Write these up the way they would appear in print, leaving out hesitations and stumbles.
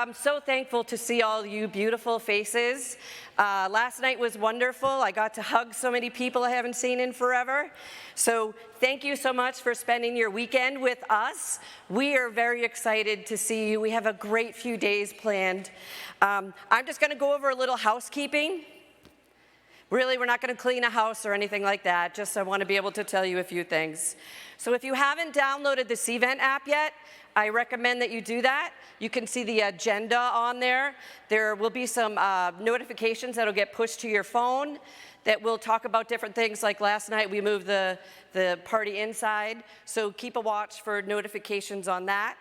I'm so thankful to see all you beautiful faces. Last night was wonderful. I got to hug so many people I haven't seen in forever. So thank you so much for spending your weekend with us. We are very excited to see you. We have a great few days planned. I'm just going to go over a little housekeeping. Really, we're not going to clean a house or anything like that. Just I want to be able to tell you a few things. So if you haven't downloaded the Cvent app yet, I recommend that you do that. You can see the agenda on there. There will be some notifications that will get pushed to your phone that will talk about different things. Like last night, we moved the party inside. So keep a watch for notifications on that.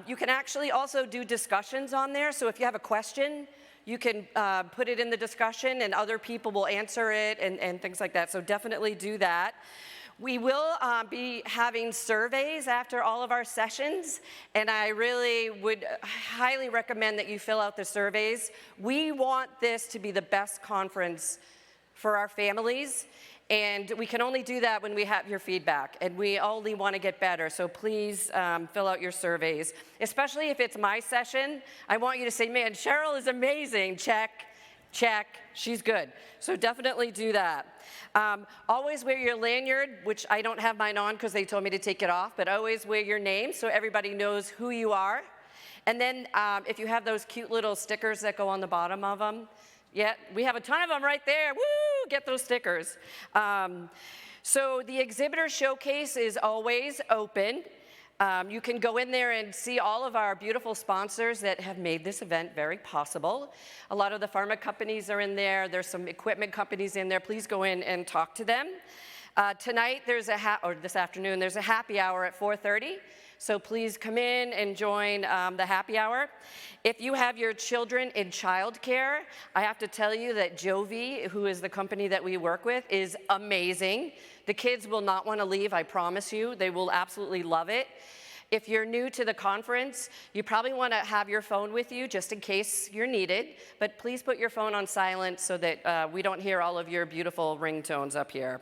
You can actually also do discussions on there. So if you have a question, you can put it in the discussion and other people will answer it and things like that. So definitely do that. We will be having surveys after all of our sessions, and I really would highly recommend that you fill out the surveys. We want this to be the best conference for our families, and we can only do that when we have your feedback, and we only want to get better, so please fill out your surveys. Especially if it's my session, I want you to say, man, Cheryl is amazing, check. Check, she's good. So definitely do that. Always wear your lanyard, which I don't have mine on because they told me to take it off, but always wear your name so everybody knows who you are. And then if you have those cute little stickers that go on the bottom of them, yeah, we have a ton of them right there. Woo, get those stickers. So the exhibitor showcase is always open. You can go in there and see all of our beautiful sponsors that have made this event very possible. A lot of the pharma companies are in there. There's some equipment companies in there. Please go in and talk to them. Tonight, or this afternoon, there's a happy hour at 4:30. So please come in and join the happy hour. If you have your children in childcare, I have to tell you that Jovi, who is the company that we work with, is amazing. The kids will not want to leave, I promise you. They will absolutely love it. If you're new to the conference, you probably want to have your phone with you just in case you're needed, but please put your phone on silent so that we don't hear all of your beautiful ringtones up here.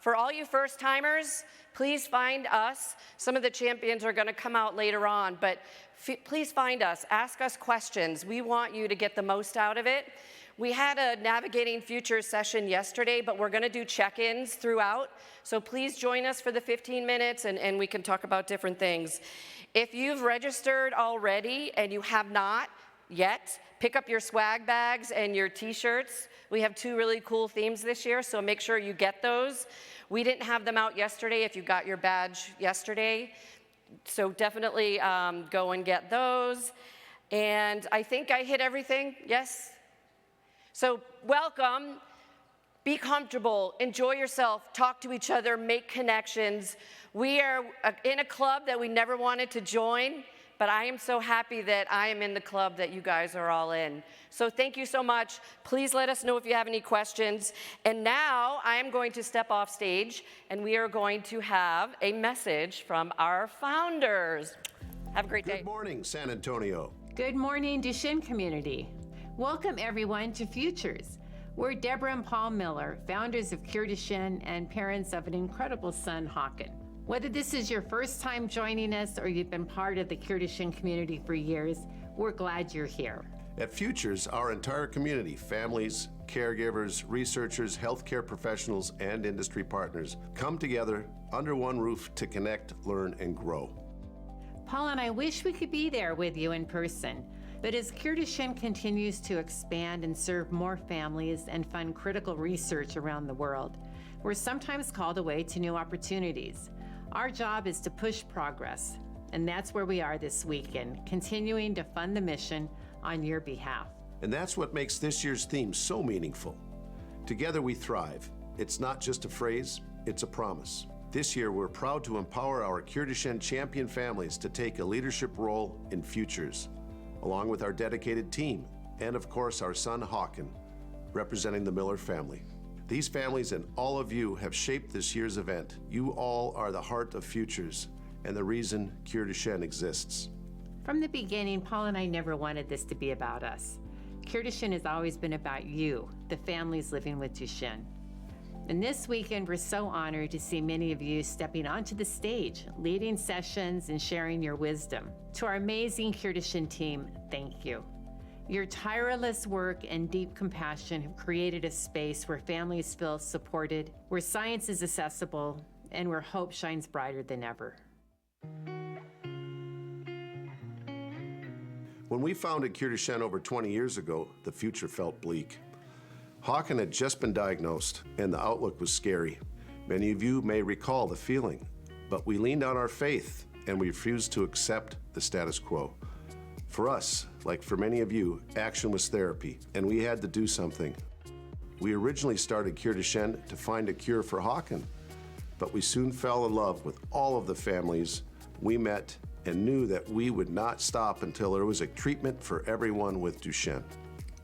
For all you first-timers, please find us. Some of the champions are going to come out later on, but please find us. Ask us questions. We want you to get the most out of it. We had a Navigating Futures session yesterday, but we're going to do check-ins throughout. So please join us for the 15 minutes, and we can talk about different things. If you've registered already and you have not yet, pick up your swag bags and your T-shirts. We have 2 really cool themes this year, so make sure you get those. We didn't have them out yesterday if you got your badge yesterday. So definitely go and get those. And I think I hit everything. Yes? So welcome, be comfortable, enjoy yourself, talk to each other, make connections. We are in a club that we never wanted to join, but I am so happy that I am in the club that you guys are all in. So thank you so much. Please let us know if you have any questions. And now I am going to step off stage, and we are going to have a message from our founders. Have a great day. Good morning, San Antonio. Good morning, Duchesne community. Welcome everyone to Futures. We're Deborah and Paul Miller, founders of Cure Duchenne and parents of an incredible son, Håkan. Whether this is your first time joining us or you've been part of the Cure Duchenne community for years, we're glad you're here. At Futures, our entire community, families, caregivers, researchers, healthcare professionals, and industry partners come together under one roof to connect, learn, and grow. Paul and I wish we could be there with you in person. But as Cure Duchenne continues to expand and serve more families and fund critical research around the world, we're sometimes called away to new opportunities. Our job is to push progress, and that's where we are this weekend, continuing to fund the mission on your behalf. And that's what makes this year's theme so meaningful. Together we thrive. It's not just a phrase, it's a promise. This year, we're proud to empower our Cure Duchenne champion families to take a leadership role in Futures, along with our dedicated team, and of course our son Håkan, representing the Miller family. These families and all of you have shaped this year's event. You all are the heart of Futures and the reason Cure Duchenne exists. From the beginning, Paul and I never wanted this to be about us. Cure Duchenne has always been about you, the families living with Duchenne. And this weekend, we're so honored to see many of you stepping onto the stage, leading sessions and sharing your wisdom. To our amazing Cure Duchenne team, thank you. Your tireless work and deep compassion have created a space where families feel supported, where science is accessible, and where hope shines brighter than ever. When we founded Cure Duchenne over 20 years ago, the future felt bleak. Hawken had just been diagnosed, and the outlook was scary. Many of you may recall the feeling, but we leaned on our faith and we refused to accept the status quo. For us, like for many of you, action was therapy, and we had to do something. We originally started Cure Duchenne to find a cure for Hawken, but we soon fell in love with all of the families we met and knew that we would not stop until there was a treatment for everyone with Duchenne.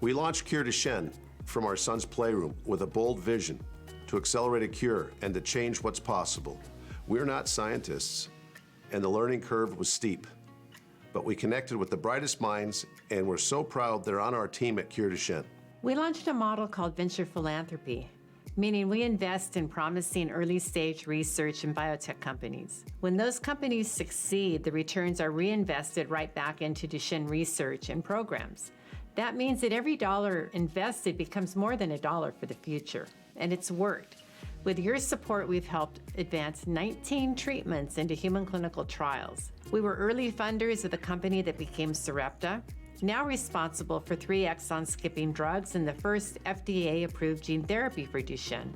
We launched Cure Duchenne from our son's playroom with a bold vision to accelerate a cure and to change what's possible. We're not scientists, and the learning curve was steep, but we connected with the brightest minds, and we're so proud they're on our team at Cure Duchenne. We launched a model called venture philanthropy, meaning we invest in promising early-stage research and biotech companies. When those companies succeed, the returns are reinvested right back into Duchenne research and programs. That means that every dollar invested becomes more than a dollar for the future, and it's worked. With your support, we've helped advance 19 treatments into human clinical trials. We were early funders of the company that became Sarepta, now responsible for 3 exon-skipping drugs and the first FDA-approved gene therapy for Duchenne,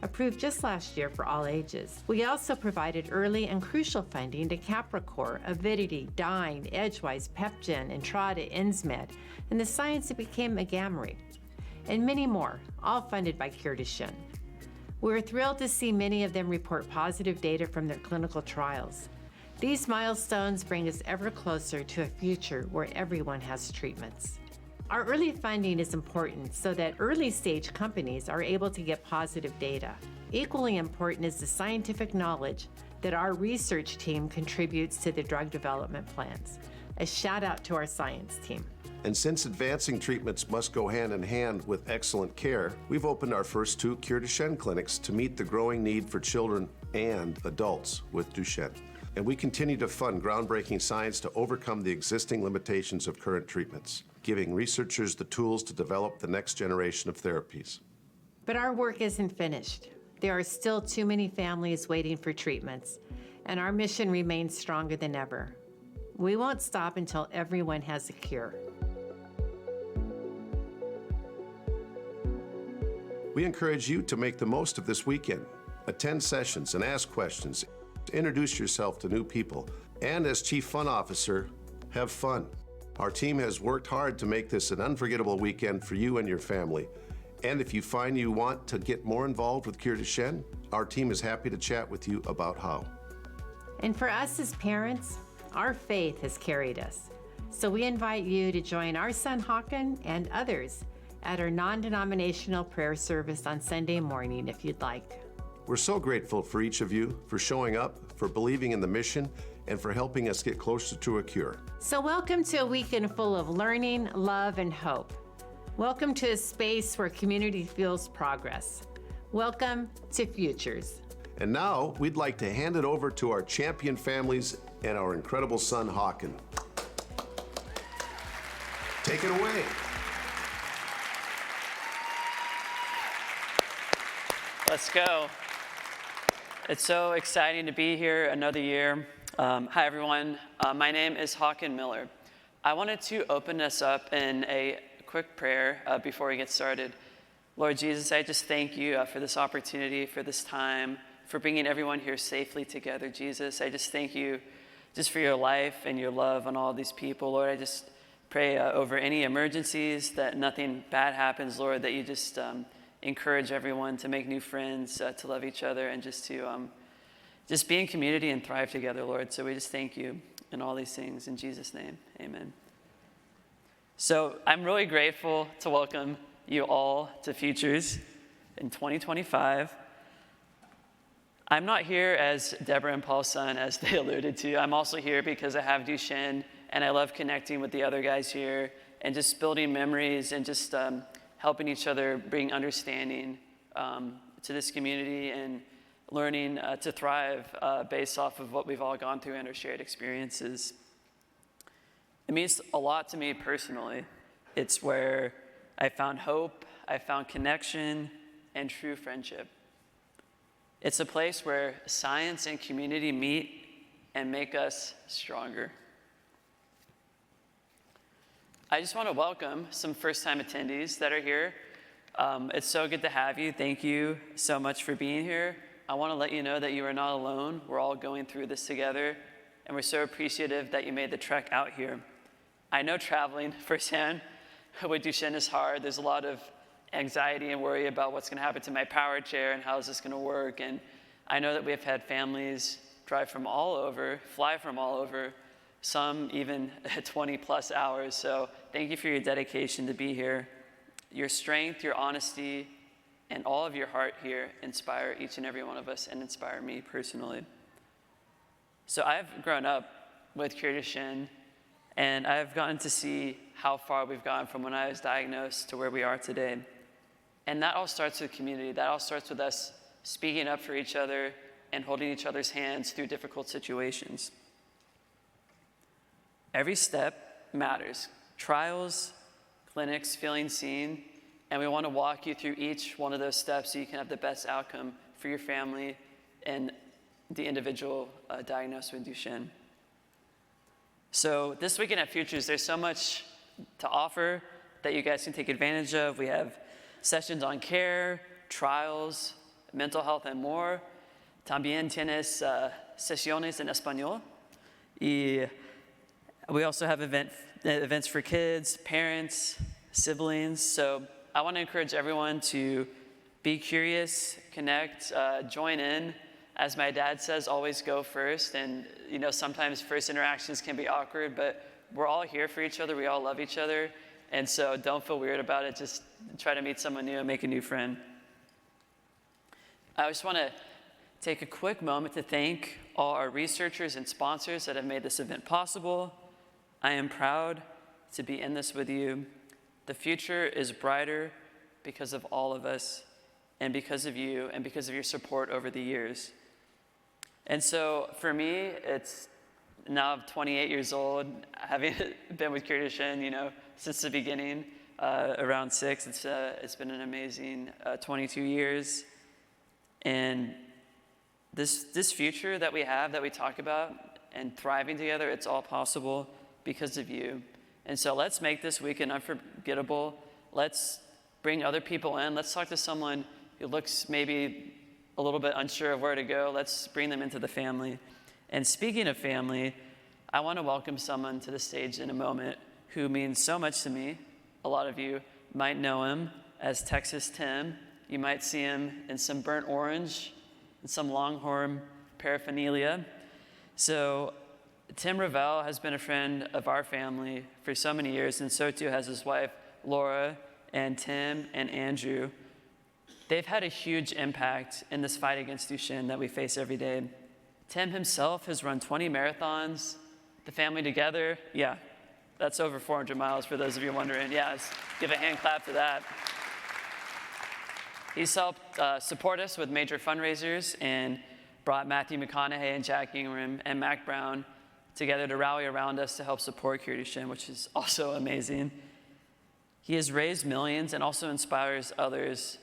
approved just last year for all ages. We also provided early and crucial funding to Capricor, Avidity, Dyne, Edgewise, PepGen, Entrada, Insmed, and the science that became Agamree, and many more, all funded by Cure Duchenne. We're thrilled to see many of them report positive data from their clinical trials. These milestones bring us ever closer to a future where everyone has treatments. Our early funding is important so that early-stage companies are able to get positive data. Equally important is the scientific knowledge that our research team contributes to the drug development plans. A shout out to our science team. And since advancing treatments must go hand in hand with excellent care, we've opened our first 2 Cure Duchenne clinics to meet the growing need for children and adults with Duchenne. And we continue to fund groundbreaking science to overcome the existing limitations of current treatments, giving researchers the tools to develop the next generation of therapies. But our work isn't finished. There are still too many families waiting for treatments, and our mission remains stronger than ever. We won't stop until everyone has a cure. We encourage you to make the most of this weekend. Attend sessions and ask questions. Introduce yourself to new people. And as Chief Fun Officer, have fun. Our team has worked hard to make this an unforgettable weekend for you and your family. And if you find you want to get more involved with Cure Duchenne, our team is happy to chat with you about how. And for us as parents, our faith has carried us. So we invite you to join our son Hawken and others at our non-denominational prayer service on Sunday morning if you'd like. We're so grateful for each of you, for showing up, for believing in the mission, and for helping us get closer to a cure. So welcome to a weekend full of learning, love, and hope. Welcome to a space where community feels progress. Welcome to Futures. And now, we'd like to hand it over to our champion families and our incredible son, Hawken. Take it away. Let's go. It's so exciting to be here another year. Hi, everyone. My name is Hawken Miller. I wanted to open us up in a quick prayer before we get started. Lord Jesus, I just thank you for this opportunity, for this time, for bringing everyone here safely together, Jesus. I just thank you just for your life and your love on all these people. Lord, I just pray over any emergencies, that nothing bad happens, Lord, that you just encourage everyone to make new friends, to love each other, and just to just be in community and thrive together, Lord. So we just thank you in all these things. In Jesus' name, amen. So I'm really grateful to welcome you all to Futures in 2025. I'm not here as Deborah and Paul's son, as they alluded to. I'm also here because I have Duchenne, and I love connecting with the other guys here and just building memories and just helping each other bring understanding to this community and learning to thrive based off of what we've all gone through and our shared experiences. It means a lot to me personally. It's where I found hope, I found connection, and true friendship. It's a place where science and community meet and make us stronger. I just want to welcome some first-time attendees that are here. It's so good to have you. Thank you so much for being here. I want to let you know that you are not alone. We're all going through this together, and we're so appreciative that you made the trek out here. I know traveling firsthand with Duchenne is hard. There's a lot of anxiety and worry about what's going to happen to my power chair and how is this going to work. And I know that we've had families drive from all over, fly from all over, some even 20 plus hours. So thank you for your dedication to be here. Your strength, your honesty, and all of your heart here inspire each and every one of us and inspire me personally. So I've grown up with Cure Duchenne, and I've gotten to see how far we've gotten from when I was diagnosed to where we are today. And that all starts with community. That all starts with us speaking up for each other and holding each other's hands through difficult situations. Every step matters. Trials, clinics, feeling seen, and we want to walk you through each one of those steps so you can have the best outcome for your family and the individual diagnosed with Duchenne. So this weekend at Futures, there's so much to offer that you guys can take advantage of. We have sessions on care, trials, mental health, and more. También tienes sesiones en español. Y we also have events for kids, parents, siblings. So I want to encourage everyone to be curious, connect, join in. As my dad says, always go first. And sometimes first interactions can be awkward, but we're all here for each other. We all love each other. And so don't feel weird about it. Just try to meet someone new and make a new friend. I just want to take a quick moment to thank all our researchers and sponsors that have made this event possible. I am proud to be in this with you. The future is brighter because of all of us and because of you and because of your support over the years. And so for me, it's now I'm 28 years old, having been with Cure Duchenne, since the beginning, around 6. It's been an amazing 22 years. And this future that we have, that we talk about, and thriving together, it's all possible because of you. And so let's make this weekend unforgettable. Let's bring other people in. Let's talk to someone who looks maybe a little bit unsure of where to go. Let's bring them into the family. And speaking of family, I want to welcome someone to the stage in a moment who means so much to me. A lot of you might know him as Texas Tim. You might see him in some burnt orange and some Longhorn paraphernalia. So Tim Ravel has been a friend of our family for so many years, and so too has his wife, Laura, and Tim and Andrew. They've had a huge impact in this fight against Duchenne that we face every day. Tim himself has run 20 marathons. The family together, yeah, that's over 400 miles for those of you wondering. Yeah, let's give a hand clap to that. He's helped support us with major fundraisers and brought Matthew McConaughey and Jack Ingram and Mac Brown together to rally around us to help support Cure Duchenne, which is also amazing. He has raised millions and also inspires others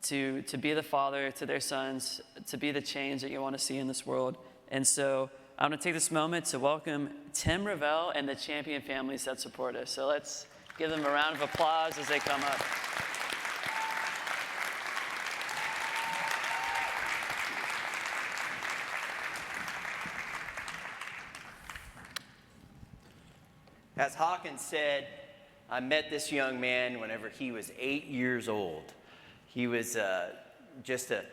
to be the father to their sons, to be the change that you want to see in this world. And so I'm going to take this moment to welcome Tim Ravel and the champion families that support us. So let's give them a round of applause as they come up. As Hawkins said, I met this young man whenever he was 8 years old. He was just a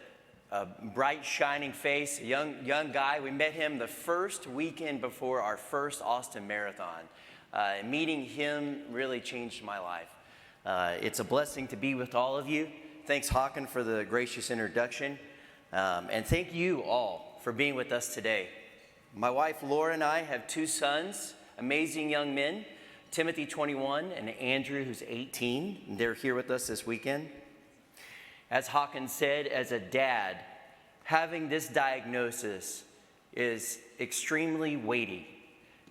bright, shining face, a young guy. We met him the first weekend before our first Austin Marathon. Meeting him really changed my life. It's a blessing to be with all of you. Thanks, Hawkins, for the gracious introduction. And thank you all for being with us today. My wife, Laura, and I have 2 sons, amazing young men, Timothy, 21, and Andrew, who's 18. They're here with us this weekend. As Hawkins said, as a dad, having this diagnosis is extremely weighty.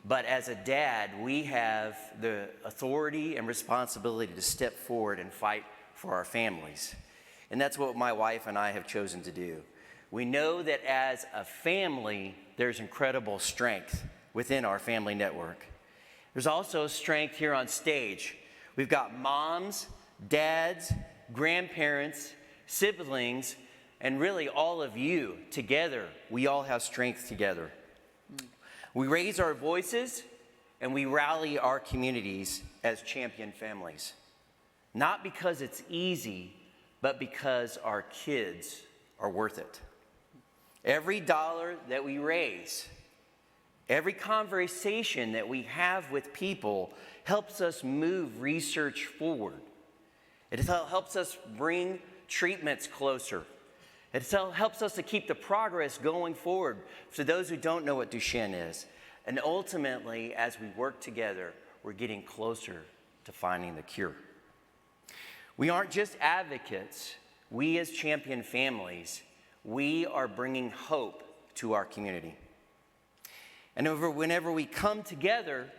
But as a dad, we have the authority and responsibility to step forward and fight for our families. And that's what my wife and I have chosen to do. We know that as a family, there's incredible strength within our family network. There's also strength here on stage. We've got moms, dads, grandparents, siblings, and really all of you together. We all have strength together. We raise our voices and we rally our communities as champion families. Not because it's easy, but because our kids are worth it. Every dollar that we raise, every conversation that we have with people helps us move research forward. It helps us bring treatments closer. It helps us to keep the progress going forward for those who don't know what Duchenne is. And ultimately, as we work together, we're getting closer to finding the cure. We aren't just advocates. We as champion families, we are bringing hope to our community. And whenever we come together,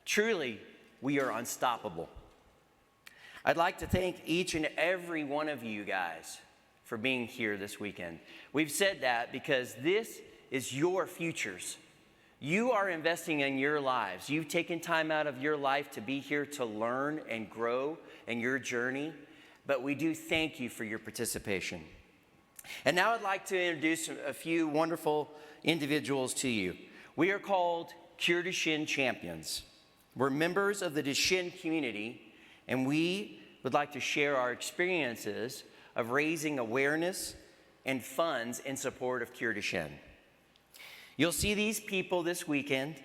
truly, we are unstoppable. I'd like to thank each and every one of you guys for being here this weekend. We've said that because this is your futures. You are investing in your lives. You've taken time out of your life to be here to learn and grow in your journey, but we do thank you for your participation. And now I'd like to introduce a few wonderful individuals to you. We are called Cure Duchenne Champions. We're members of the Duchenne community, and we would like to share our experiences of raising awareness and funds in support of Cure Duchenne. You'll see these people this weekend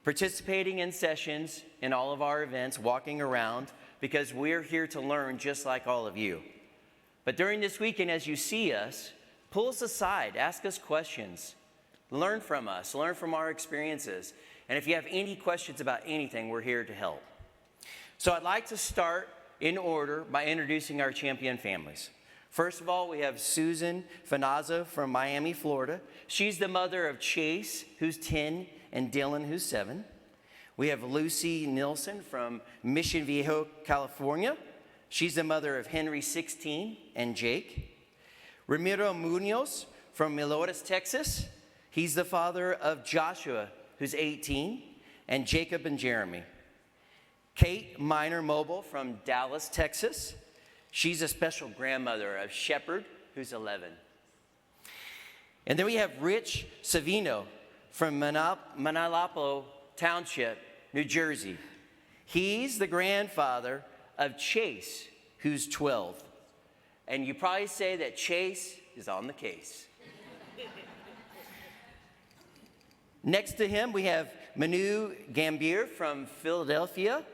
participating in sessions in all of our events, walking around, because we're here to learn just like all of you. But during this weekend, as you see us, pull us aside, ask us questions, learn from us, learn from our experiences. And if you have any questions about anything, we're here to help. So I'd like to start in order by introducing our champion families. First of all, we have Susan Finazzo from Miami, Florida. She's the mother of Chase, who's 10, and Dylan, who's 7. We have Lucy Nilsson from Mission Viejo, California. She's the mother of Henry, 16, and Jake. Ramiro Munoz from Milores, Texas. He's the father of Joshua, who's 18, and Jacob and Jeremy. Kate Miner Mobile from Dallas, Texas. She's a special grandmother of Shepherd, who's 11. And then we have Rich Savino from Manalapo Township, New Jersey. He's the grandfather of Chase, who's 12. And you probably say that Chase is on the case. Next to him, we have Manu Gambier from Philadelphia.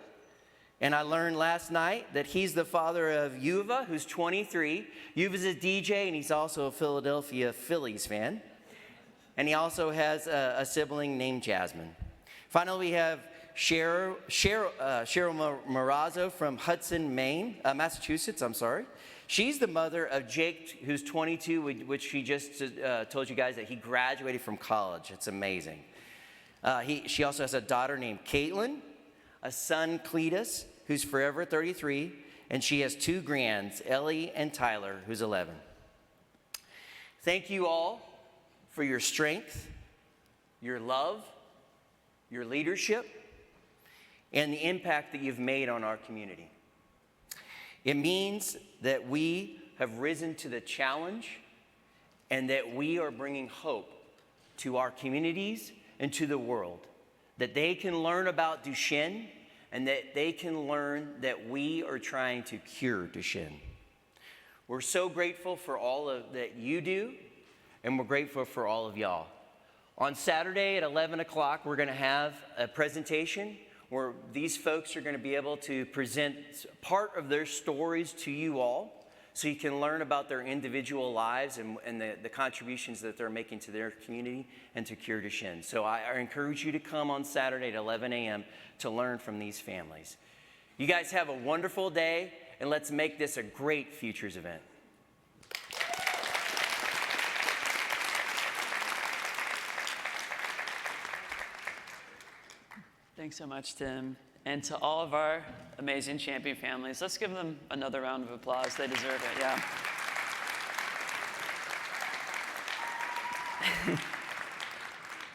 And I learned last night that he's the father of Yuva, who's 23. Yuva's a DJ, and he's also a Philadelphia Phillies fan. And he also has a sibling named Jasmine. Finally, we have Cheryl Marazzo from Hudson, Massachusetts. She's the mother of Jake, who's 22, which she just told you guys that he graduated from college. It's amazing. She also has a daughter named Caitlin, a son, Cletus, who's forever 33, and she has 2 grands, Ellie and Tyler, who's 11. Thank you all for your strength, your love, your leadership, and the impact that you've made on our community. It means that we have risen to the challenge and that we are bringing hope to our communities and to the world, that they can learn about Duchenne and that they can learn that we are trying to cure Duchenne. We're so grateful for all that you do, and we're grateful for all of y'all. On Saturday at 11 o'clock, we're going to have a presentation where these folks are going to be able to present part of their stories to you all so you can learn about their individual lives and the contributions that they're making to their community and to Cure Duchenne. So I encourage you to come on Saturday at 11 a.m. to learn from these families. You guys have a wonderful day, and let's make this a great Futures event. Thanks so much, Tim. And to all of our amazing champion families, let's give them another round of applause. They deserve it, yeah.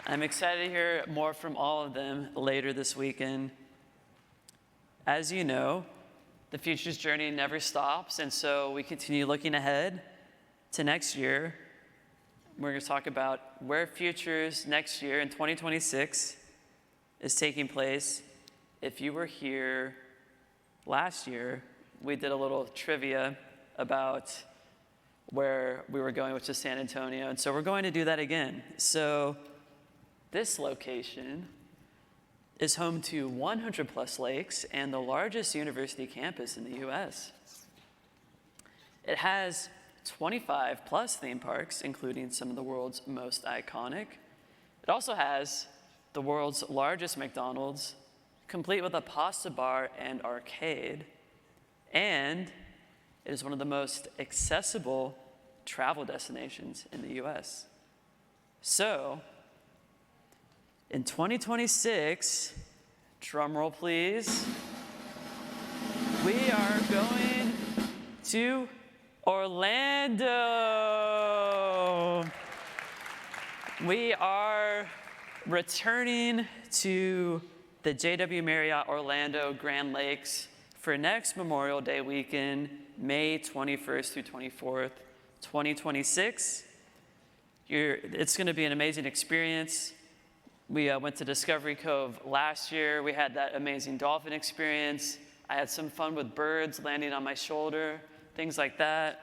I'm excited to hear more from all of them later this weekend. As you know, the Futures journey never stops, and so we continue looking ahead to next year. We're going to talk about where Futures next year in 2026 is taking place. If you were here last year, we did a little trivia about where we were going, which is San Antonio, and so we're going to do that again. So this location is home to 100 plus lakes and the largest university campus in the US. It has 25 plus theme parks, including some of the world's most iconic. It also has the world's largest McDonald's, complete with a pasta bar and arcade. And it is one of the most accessible travel destinations in the US. So, in 2026, drum roll please, we are going to Orlando. We are returning to the JW Marriott Orlando Grand Lakes for next Memorial Day weekend, May 21st through 24th, 2026. It's going to be an amazing experience. We went to Discovery Cove last year. We had that amazing dolphin experience. I had some fun with birds landing on my shoulder, things like that.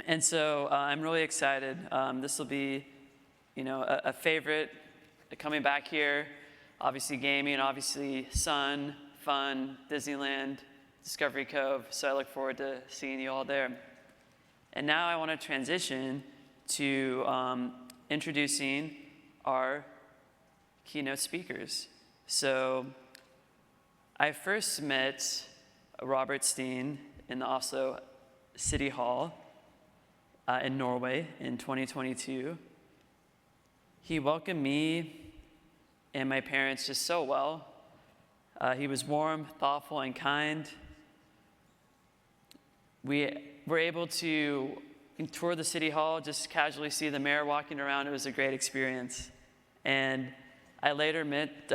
And so I'm really excited. This will be, a favorite coming back here. Obviously gaming, obviously sun, fun, Disneyland, Discovery Cove. So I look forward to seeing you all there. And now I want to transition to introducing our keynote speakers. So I first met Robert Steen in the Oslo City Hall in Norway in 2022. He welcomed me and my parents just so well. He was warm, thoughtful, and kind. We were able to tour the City Hall, just casually see the mayor walking around. It was a great experience. And I later met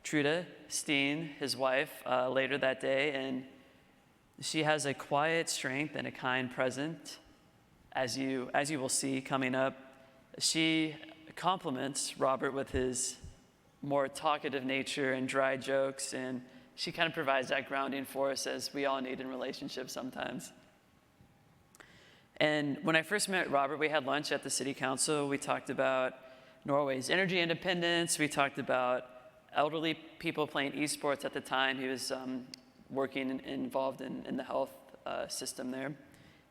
Trude Steen, his wife, later that day, and she has a quiet strength and a kind presence, as you will see coming up. She compliments Robert with his more talkative nature and dry jokes, and she kind of provides that grounding for us as we all need in relationships sometimes. And when I first met Robert, we had lunch at the city council. We talked about Norway's energy independence. We talked about elderly people playing esports at the time. He was working and involved in the health system there.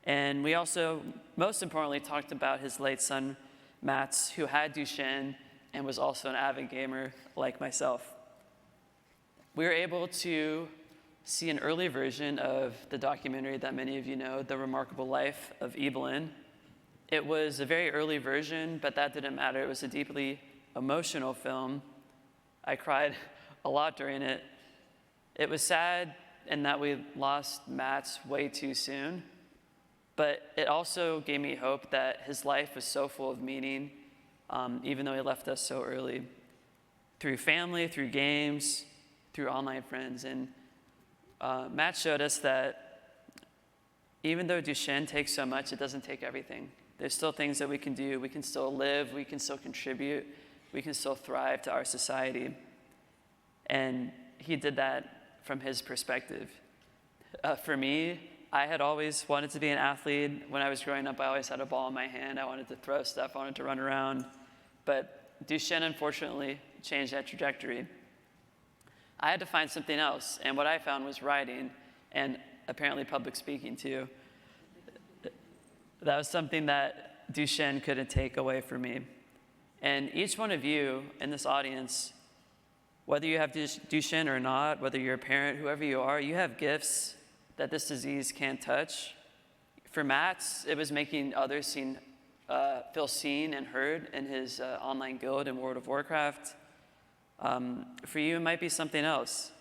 And we also, most importantly, talked about his late son, Mats, who had Duchenne and was also an avid gamer like myself. We were able to see an early version of the documentary that many of you know, The Remarkable Life of Evelyn. It was a very early version, but that didn't matter. It was a deeply emotional film. I cried a lot during it. It was sad in that we lost Mats way too soon, but it also gave me hope that his life was so full of meaning, even though he left us so early, through family, through games, through online friends. And Matt showed us that even though Duchenne takes so much, it doesn't take everything. There's still things that we can do. We can still live. We can still contribute. We can still thrive to our society. And he did that from his perspective. For me, I had always wanted to be an athlete. When I was growing up, I always had a ball in my hand. I wanted to throw stuff. I wanted to run around. But Duchenne, unfortunately, changed that trajectory. I had to find something else. And what I found was writing and apparently public speaking, too. That was something that Duchenne couldn't take away from me. And each one of you in this audience, whether you have Duchenne or not, whether you're a parent, whoever you are, you have gifts that this disease can't touch. For Matt's, it was making others feel seen and heard in his online guild in World of Warcraft. For you, it might be something else.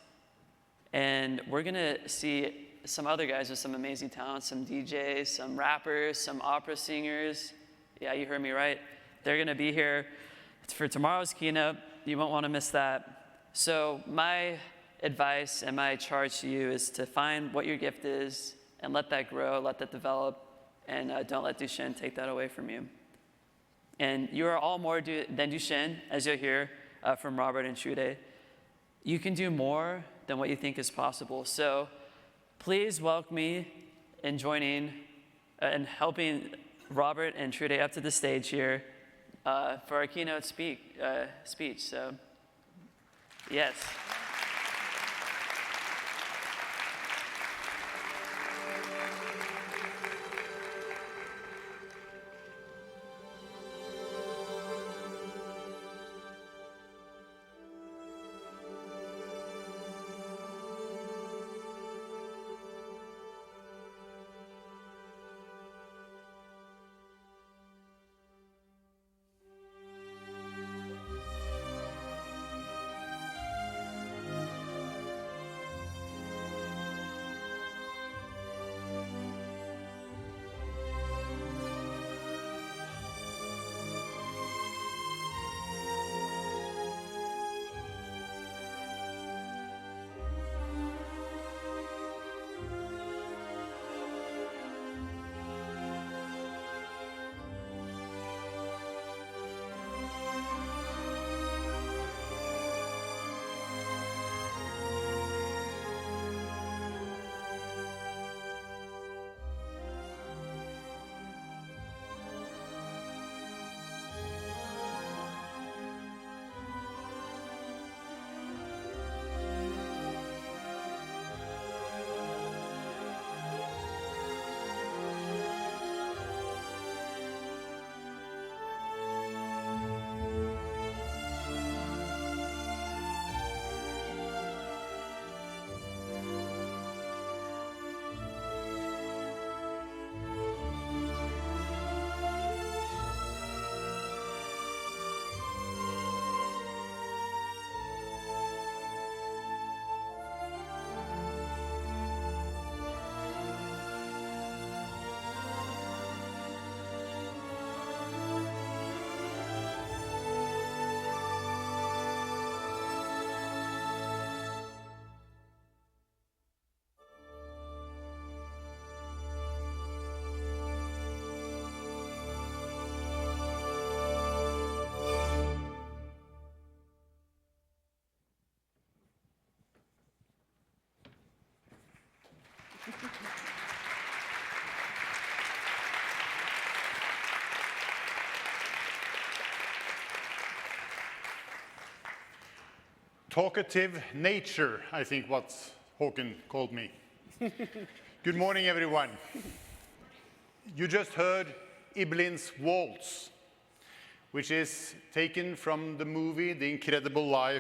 And we're going to see some other guys with some amazing talents, some DJs, some rappers, some opera singers. Yeah, you heard me right. They're going to be here for tomorrow's keynote. You won't want to miss that. So my advice and my charge to you is to find what your gift is and let that grow, let that develop, and don't let Duchenne take that away from you. And you are all more than Duchenne, as you'll hear from Robert and Trude. You can do more than what you think is possible. So please welcome me in joining and helping Robert and Trude up to the stage here for our keynote speech. So, yes. Talkative nature, I think what Håkan called me. Good morning, everyone. You just heard Iblin's Waltz, which is taken from the movie The Incredible Life